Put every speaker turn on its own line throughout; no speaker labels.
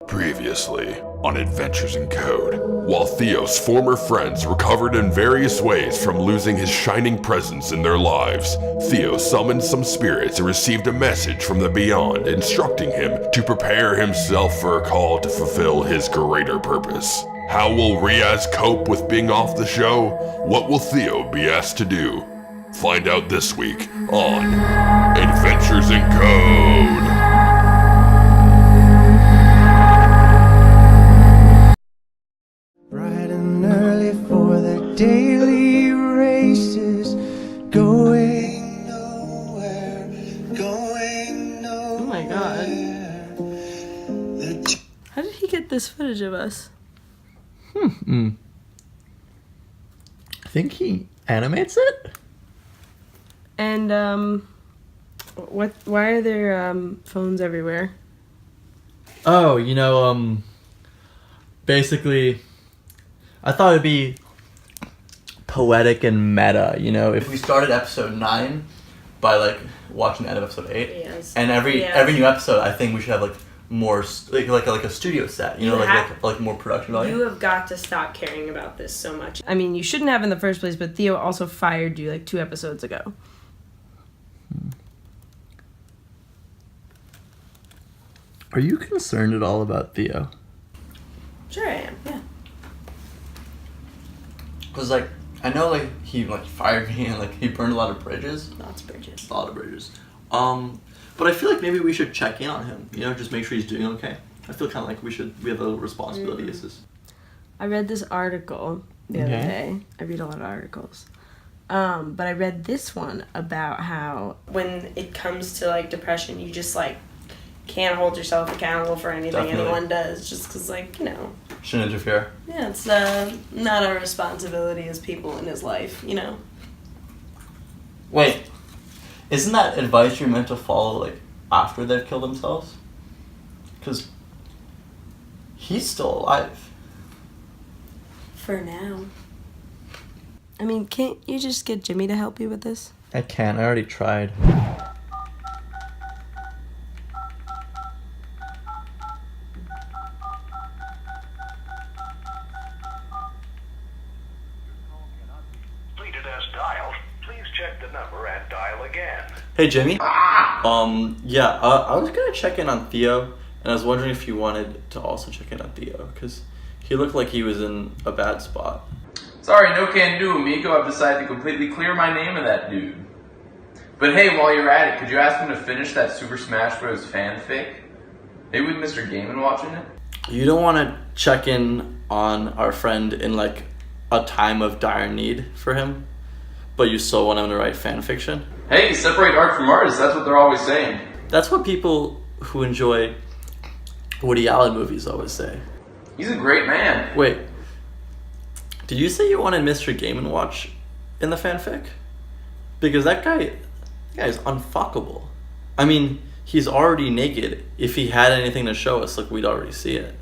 Previously on Adventures in Code, while Theo's former friends recovered in various ways from losing his shining presence in their lives, Theo summoned some spirits and received a message from the beyond instructing him to prepare himself for a call to fulfill his greater purpose. How will Riyaaz cope with being off the show? What will Theo be asked to do? Find out this week on Adventures in Code.
Bright and early for the daily races, going nowhere, going nowhere.
Oh my god. How did he get this footage of us?
I think he animates it.
And why are there phones everywhere?
Oh, basically, I thought it'd be poetic and meta, if we started episode 9 by watching the end of episode 8.
Yes.
And every new episode, I think we should have more like a studio set, like more production value.
You have got to stop caring about this so much. I mean, you shouldn't have in the first place, but Theo also fired you 2 episodes ago.
Are you concerned at all about Theo?
Sure I am, yeah.
Because I know he fired me and he burned a lot of bridges.
Lots of bridges.
A lot of bridges. But I feel like maybe we should check in on him. just make sure he's doing okay. I feel kind of we have a responsibility.
I read this article the other day. I read a lot of articles. But I read this one about how when it comes to depression, you just can't hold yourself accountable for anything anyone does, just because
Shouldn't interfere.
Yeah, it's not our responsibility as people in his life,
Wait, isn't that advice you're meant to follow after they've killed themselves? Because he's still alive.
For now. I mean, can't you just get Jimmy to help you with this?
I can't. I already tried. Hey, Jimmy. I was gonna check in on Theo, and I was wondering if you wanted to also check in on Theo, because he looked like he was in a bad spot.
Sorry, no can do, amigo. I've decided to completely clear my name of that dude. But hey, while you're at it, could you ask him to finish that Super Smash Bros. Fanfic? Maybe with Mr. Gaiman watching it?
You don't want to check in on our friend in a time of dire need for him, but you still want him to write fan fiction?
Hey, separate art from artists, that's what they're always saying.
That's what people who enjoy Woody Allen movies always say.
He's a great man.
Wait, did you say you wanted Mr. Gaiman watch in the fanfic? Because that guy is unfuckable. I mean, he's already naked. If he had anything to show us, we'd already see it.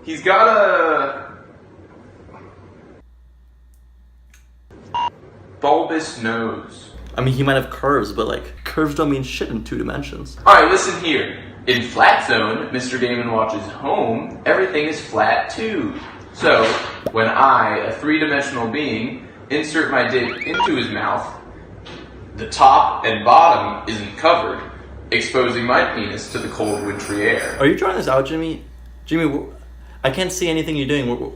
He's got a bulbous nose.
I mean, he might have curves, but curves don't mean shit in 2 dimensions.
Alright, listen here. In Flat Zone, Mr. Gaiman watches home, everything is flat too. So, when I, a 3-dimensional being, insert my dick into his mouth, the top and bottom isn't covered, exposing my penis to the cold wintry air.
Are you drawing this out, Jimmy? Jimmy, I can't see anything you're doing.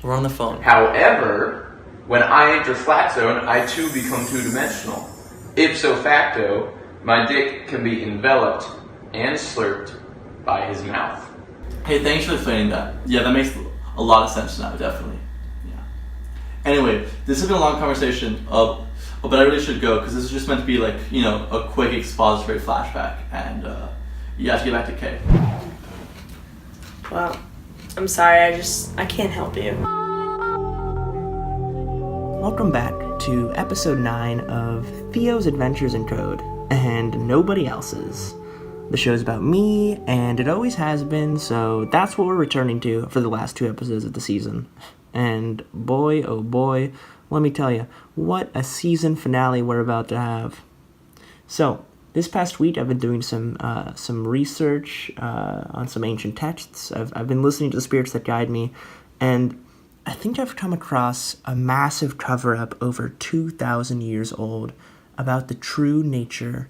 We're on the phone.
However, when I enter Flat Zone, I too become 2-dimensional. Ipso facto, my dick can be enveloped and slurped by his mouth.
Hey, thanks for explaining that. Yeah, that makes a lot of sense now, definitely. Yeah. Anyway, this has been a long conversation, but I really should go, because this is just meant to be a quick expository flashback, and you have to get back to Kay.
Well, I'm sorry, I can't help you.
Welcome back to episode 9 of Theo's Adventures in Code, and nobody else's. The show's about me, and it always has been, so that's what we're returning to for the last 2 episodes of the season. And boy, oh boy, let me tell you, what a season finale we're about to have. So, This past week, I've been doing some research on some ancient texts. I've been listening to the spirits that guide me, and I think I've come across a massive cover-up over 2,000 years old about the true nature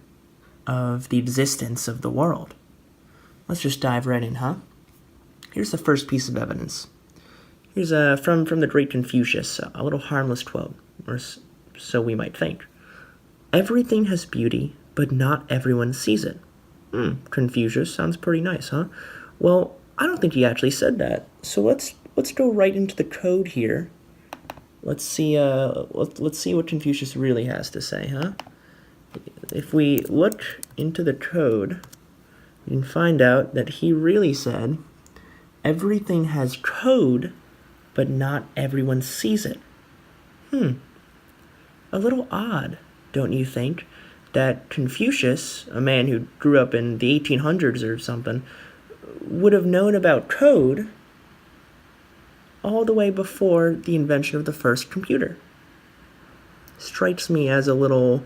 of the existence of the world. Let's just dive right in, huh? Here's the first piece of evidence. Here's from the great Confucius, a little harmless quote, or so we might think. Everything has beauty, but not everyone sees it. Confucius sounds pretty nice, huh? Well, I don't think he actually said that. So let's go right into the code here. Let's see what Confucius really has to say, huh? If we look into the code, you can find out that he really said, everything has code, but not everyone sees it. A little odd, don't you think, that Confucius, a man who grew up in the 1800s or something, would have known about code all the way before the invention of the first computer. Strikes me as a little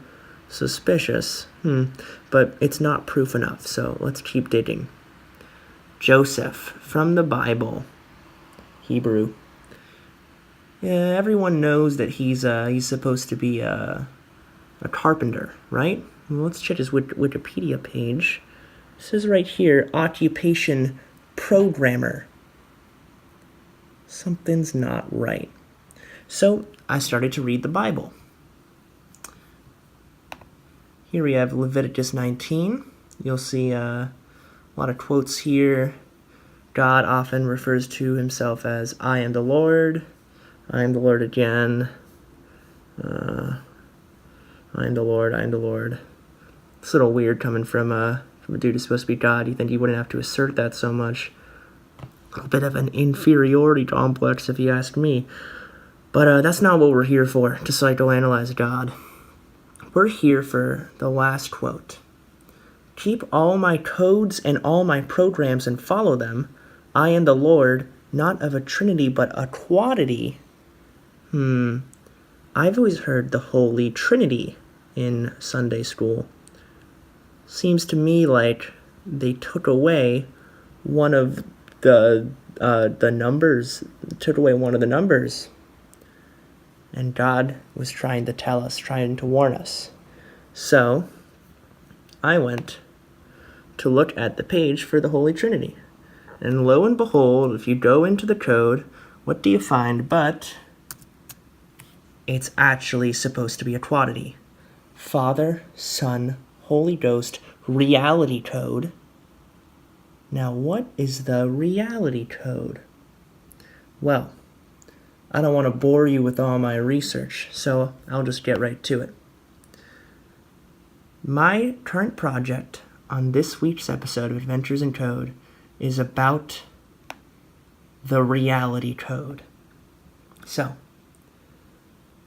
suspicious, but it's not proof enough, so let's keep digging. Joseph, from the Bible, Hebrew. Yeah, everyone knows that he's supposed to be a carpenter, right? Well, let's check his Wikipedia page. It says right here, occupation programmer. Something's not right. So I started to read the Bible. Here we have Leviticus 19. You'll see a lot of quotes here. God often refers to himself as, I am the Lord. I am the Lord again. I am the Lord. I am the Lord. It's a little weird coming from a dude who's supposed to be God. You think he wouldn't have to assert that so much. A bit of an inferiority complex, if you ask me. But that's not what we're here for, to psychoanalyze God. We're here for the last quote. Keep all my codes and all my programs and follow them. I am the Lord, not of a trinity, but a quadity. I've always heard the Holy Trinity in Sunday school. Seems to me like they took away one of the numbers, took away one of the numbers. And God was trying to tell us, trying to warn us. So I went to look at the page for the Holy Trinity. And lo and behold, if you go into the code, what do you find but it's actually supposed to be a quadity. Father, Son, Holy Ghost, reality code. Now, what is the reality code? Well, I don't want to bore you with all my research, so I'll just get right to it. My current project on this week's episode of Adventures in Code is about the reality code. So,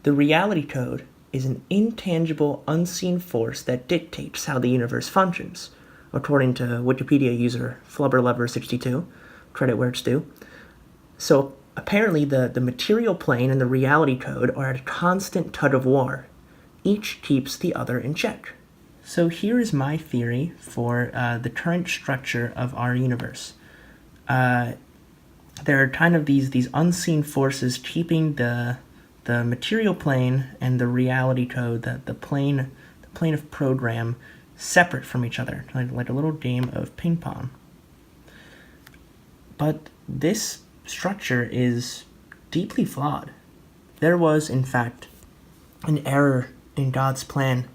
the reality code is an intangible, unseen force that dictates how the universe functions, according to Wikipedia user FlubberLover62, credit where it's due. So, apparently the material plane and the reality code are at a constant tug of war. Each keeps the other in check. So here is my theory for the current structure of our universe. There are kind of these unseen forces keeping the material plane and the reality code, the plane of program, separate from each other, like a little game of ping pong. But this structure is deeply flawed. There was, in fact, an error in God's plan.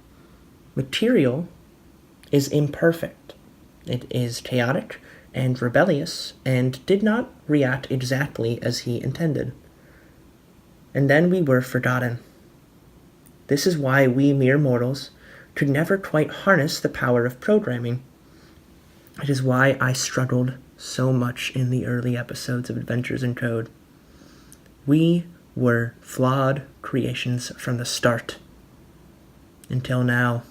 Material is imperfect. It is chaotic and rebellious and did not react exactly as he intended. And then we were forgotten. This is why we mere mortals could never quite harness the power of programming. It is why I struggled so much in the early episodes of Adventures in Code. We were flawed creations from the start. Until now.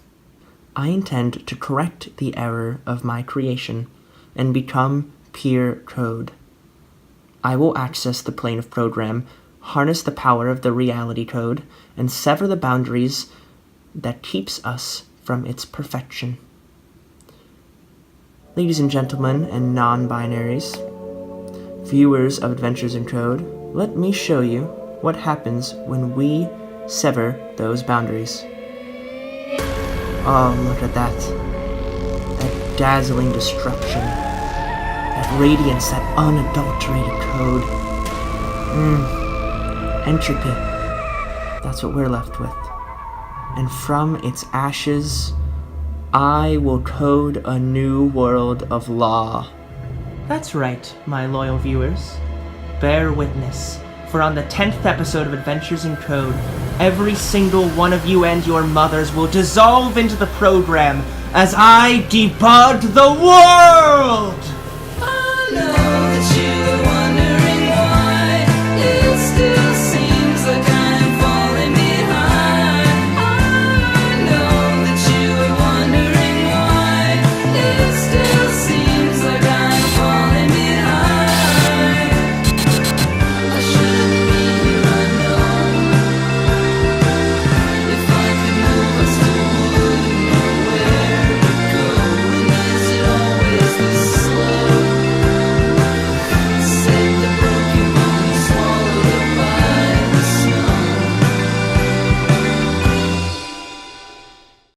I intend to correct the error of my creation and become pure code. I will access the plane of program, harness the power of the reality code, and sever the boundaries that keeps us from its perfection. Ladies and gentlemen and non-binaries, viewers of Adventures in Code, let me show you what happens when we sever those boundaries. Oh, look at that. That dazzling destruction. That radiance, that unadulterated code. Entropy. That's what we're left with. And from its ashes, I will code a new world of law. That's right, my loyal viewers. Bear witness, for on the 10th episode of Adventures in Code, every single one of you and your mothers will dissolve into the program as I debug the world! Oh, no.